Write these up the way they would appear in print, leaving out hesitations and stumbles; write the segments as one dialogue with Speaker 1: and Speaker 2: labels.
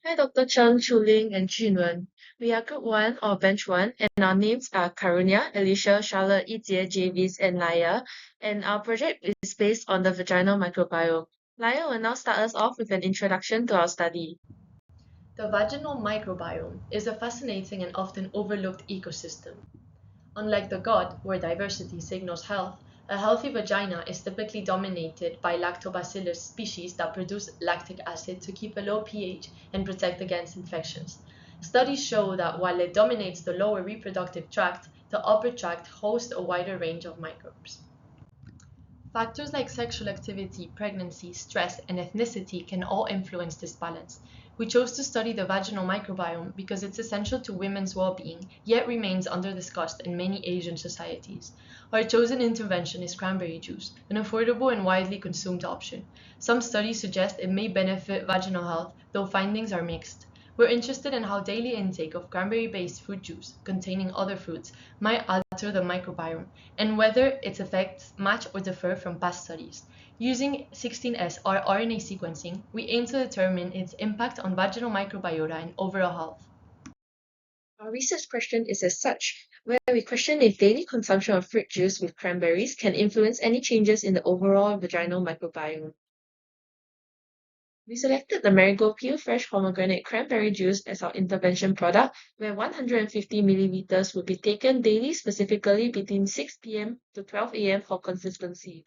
Speaker 1: Hi, Dr. Cheng, Chuling, and Junwen. We are Group 1 or Bench 1, and our names are Karunya, Alicia, Charlotte, Yijie, Javis, and Laya. And our project is based on the vaginal microbiome. Laya will now start us off with an introduction to our study.
Speaker 2: The vaginal microbiome is a fascinating and often overlooked ecosystem. Unlike the gut, where diversity signals health, a healthy vagina is typically dominated by lactobacillus species that produce lactic acid to keep a low pH and protect against infections. Studies show that while it dominates the lower reproductive tract, the upper tract hosts a wider range of microbes. Factors like sexual activity, pregnancy, stress, and ethnicity can all influence this balance. We chose to study the vaginal microbiome because it's essential to women's well-being, yet remains under-discussed in many Asian societies. Our chosen intervention is cranberry juice, an affordable and widely consumed option. Some studies suggest it may benefit vaginal health, though findings are mixed. We're interested in how daily intake of cranberry-based fruit juice, containing other fruits, might alter the microbiome, and whether its effects match or differ from past studies. Using 16S or RNA sequencing, we aim to determine its impact on vaginal microbiota and overall health.
Speaker 1: Our research question is as such, where we question if daily consumption of fruit juice with cranberries can influence any changes in the overall vaginal microbiome. We selected the Marigold Peel Fresh Pomegranate Cranberry Juice as our intervention product, where 150 milliliters will be taken daily, specifically between 6 p.m. to 12 a.m. for consistency.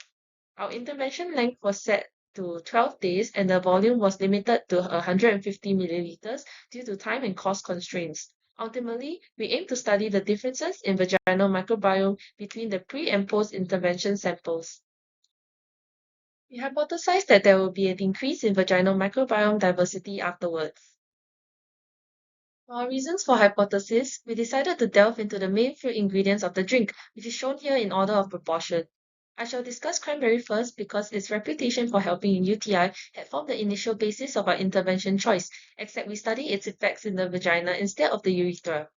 Speaker 1: Our intervention length was set to 12 days and the volume was limited to 150 milliliters due to time and cost constraints. Ultimately, we aim to study the differences in vaginal microbiome between the pre and post intervention samples. We hypothesized that there will be an increase in vaginal microbiome diversity afterwards. For our reasons for hypothesis, we decided to delve into the main fruit ingredients of the drink, which is shown here in order of proportion. I shall discuss cranberry first because its reputation for helping in UTI had formed the initial basis of our intervention choice, except we study its effects in the vagina instead of the urethra.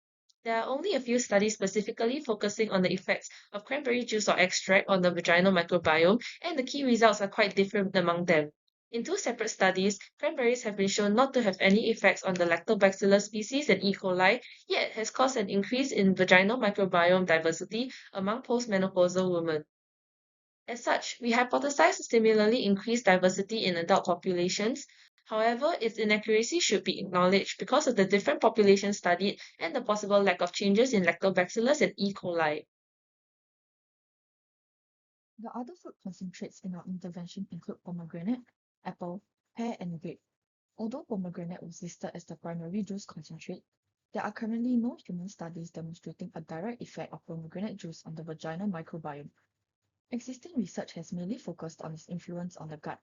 Speaker 1: There are only a few studies specifically focusing on the effects of cranberry juice or extract on the vaginal microbiome, and the key results are quite different among them. In two separate studies, cranberries have been shown not to have any effects on the Lactobacillus species and E. coli, yet has caused an increase in vaginal microbiome diversity among postmenopausal women. As such, we hypothesize a similarly increased diversity in adult populations. However, its inaccuracy should be acknowledged because of the different populations studied and the possible lack of changes in Lactobacillus and E. coli.
Speaker 3: The other fruit concentrates in our intervention include pomegranate, apple, pear, and grape. Although pomegranate was listed as the primary juice concentrate, there are currently no human studies demonstrating a direct effect of pomegranate juice on the vaginal microbiome. Existing research has mainly focused on its influence on the gut.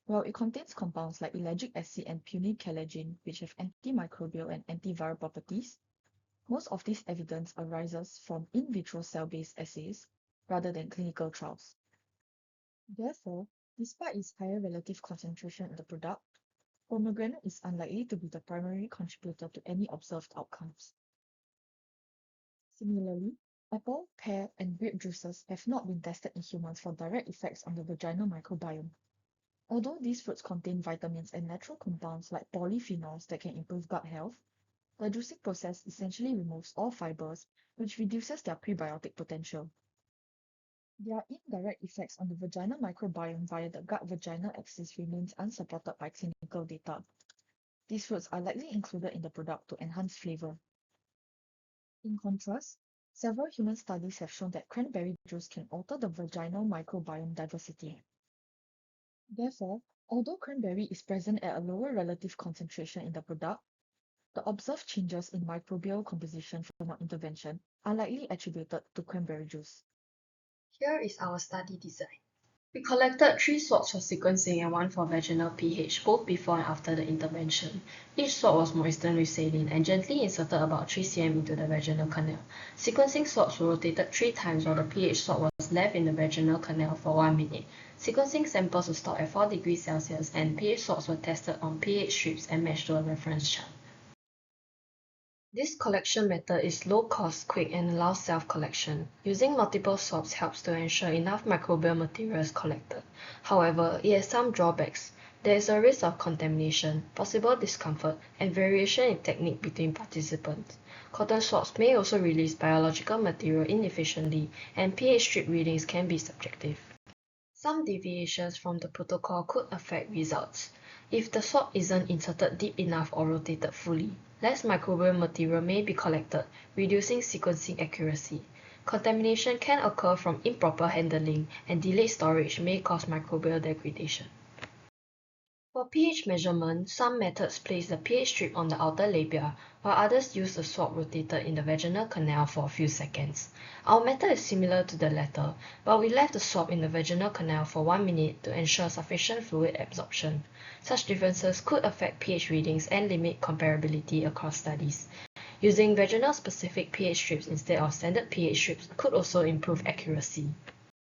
Speaker 3: While it contains compounds like ellagic acid and punyl collagen, which have antimicrobial and antiviral properties, most of this evidence arises from in vitro cell-based assays rather than clinical trials. Therefore, despite its higher relative concentration in the product, pomegranate is unlikely to be the primary contributor to any observed outcomes. Similarly, apple, pear, and grape juices have not been tested in humans for direct effects on the vaginal microbiome. Although these fruits contain vitamins and natural compounds like polyphenols that can improve gut health, the juicing process essentially removes all fibers, which reduces their prebiotic potential. Their indirect effects on the vaginal microbiome via the gut-vaginal axis remains unsupported by clinical data. These fruits are likely included in the product to enhance flavor. In contrast, several human studies have shown that cranberry juice can alter the vaginal microbiome diversity. Therefore, although cranberry is present at a lower relative concentration in the product, the observed changes in microbial composition from our intervention are likely attributed to cranberry juice.
Speaker 2: Here is our study design. We collected 3 swabs for sequencing and 1 for vaginal pH, both before and after the intervention. Each swab was moistened with saline and gently inserted about 3 cm into the vaginal canal. Sequencing swabs were rotated 3 times while the pH swab was left in the vaginal canal for 1 minute. Sequencing samples were stored at 4 degrees Celsius and pH swabs were tested on pH strips and matched to a reference chart. This collection method is low cost, quick, and allows self-collection. Using multiple swabs helps to ensure enough microbial material is collected. However, it has some drawbacks.
Speaker 4: There is a risk of contamination, possible discomfort, and variation in technique between participants. Cotton swabs may also release biological material inefficiently, and pH strip readings can be subjective. Some deviations from the protocol could affect results. If the swab isn't inserted deep enough or rotated fully, less microbial material may be collected, reducing sequencing accuracy. Contamination can occur from improper handling, and delayed storage may cause microbial degradation. For pH measurement, some methods place the pH strip on the outer labia, while others use a swab rotated in the vaginal canal for a few seconds. Our method is similar to the latter, but we left the swab in the vaginal canal for 1 minute to ensure sufficient fluid absorption. Such differences could affect pH readings and limit comparability across studies. Using vaginal-specific pH strips instead of standard pH strips could also improve accuracy.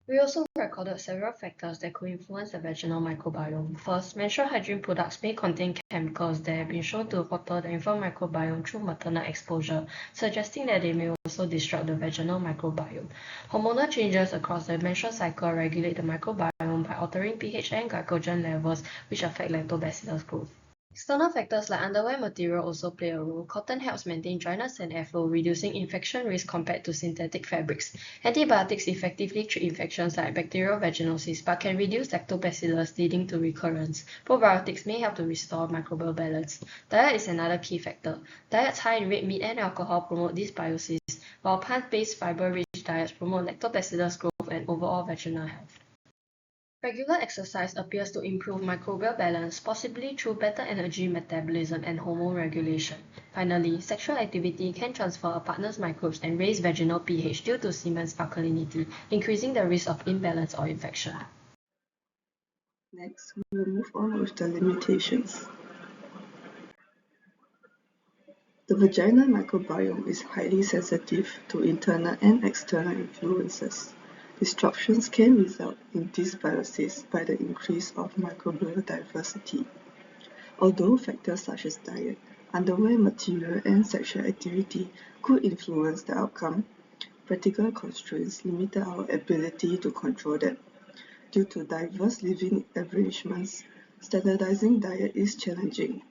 Speaker 4: We also recorded several factors that could influence the vaginal microbiome. First, menstrual hygiene products may contain chemicals that have been shown to alter the infant microbiome through maternal exposure, suggesting that they may also disrupt the vaginal microbiome. Hormonal changes across the menstrual cycle regulate the microbiome by altering pH and glycogen levels, which affect lactobacillus growth. External factors like underwear material also play a role. Cotton helps maintain dryness and airflow, reducing infection risk compared to synthetic fabrics. Antibiotics effectively treat infections like bacterial vaginosis, but can reduce lactobacillus, leading to recurrence. Probiotics may help to restore microbial balance. Diet is another key factor. Diets high in red meat and alcohol promote dysbiosis, while plant-based fiber-rich diets promote lactobacillus growth and overall vaginal health. Regular exercise appears to improve microbial balance, possibly through better energy metabolism and hormone regulation. Finally, sexual activity can transfer a partner's microbes and raise vaginal pH due to semen's alkalinity, increasing the risk of imbalance or infection.
Speaker 5: Next, we will move on with the limitations. The vaginal microbiome is highly sensitive to internal and external influences. Disruptions can result in dysbiosis by the increase of microbial diversity. Although factors such as diet, underwear material, and sexual activity could influence the outcome, practical constraints limit our ability to control them. Due to diverse living arrangements, standardizing diet is challenging.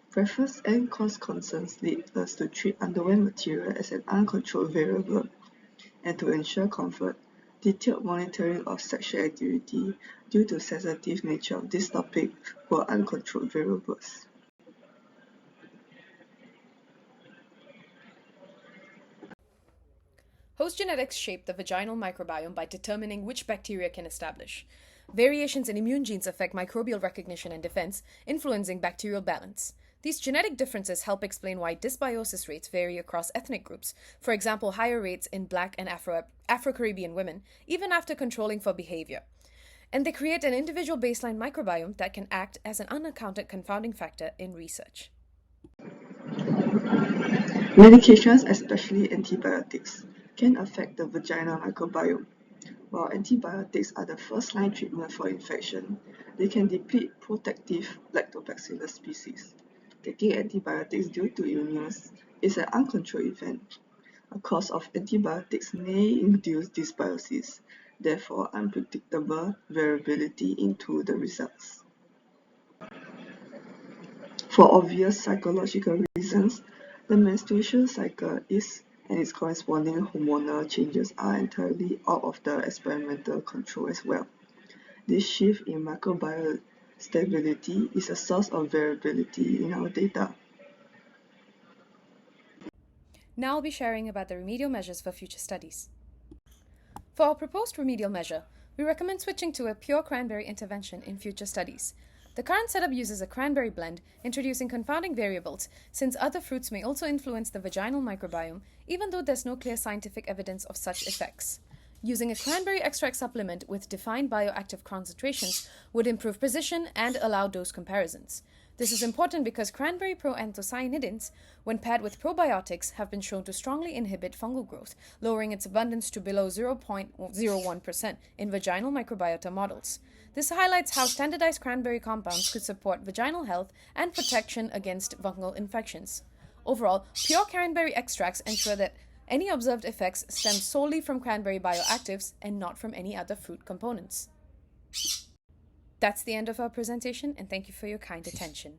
Speaker 5: Preference and cost concerns lead us to treat underwear material as an uncontrolled variable, and to ensure comfort, detailed monitoring of sexual activity due to sensitive nature of this topic were uncontrolled variables.
Speaker 6: Host genetics shape the vaginal microbiome by determining which bacteria can establish. Variations in immune genes affect microbial recognition and defense, influencing bacterial balance. These genetic differences help explain why dysbiosis rates vary across ethnic groups, for example, higher rates in Black and Afro-Caribbean women, even after controlling for behavior. And they create an individual baseline microbiome that can act as an unaccounted confounding factor in research.
Speaker 5: Medications, especially antibiotics, can affect the vaginal microbiome. While antibiotics are the first-line treatment for infection, they can deplete protective lactobacillus species. Taking antibiotics due to illness is an uncontrolled event. A course of antibiotics may induce dysbiosis, therefore unpredictable variability into the results. For obvious psychological reasons, the menstruation cycle is and its corresponding hormonal changes are entirely out of the experimental control as well. This shift in microbial stability is a source of variability in our data.
Speaker 6: Now I'll be sharing about the remedial measures for future studies. For our proposed remedial measure, we recommend switching to a pure cranberry intervention in future studies. The current setup uses a cranberry blend, introducing confounding variables, since other fruits may also influence the vaginal microbiome, even though there's no clear scientific evidence of such effects. Using a cranberry extract supplement with defined bioactive concentrations would improve precision and allow dose comparisons. This is important because cranberry proanthocyanidins, when paired with probiotics, have been shown to strongly inhibit fungal growth, lowering its abundance to below 0.01% in vaginal microbiota models. This highlights how standardized cranberry compounds could support vaginal health and protection against fungal infections. Overall, pure cranberry extracts ensure that any observed effects stem solely from cranberry bioactives and not from any other fruit components. That's the end of our presentation, and thank you for your kind attention.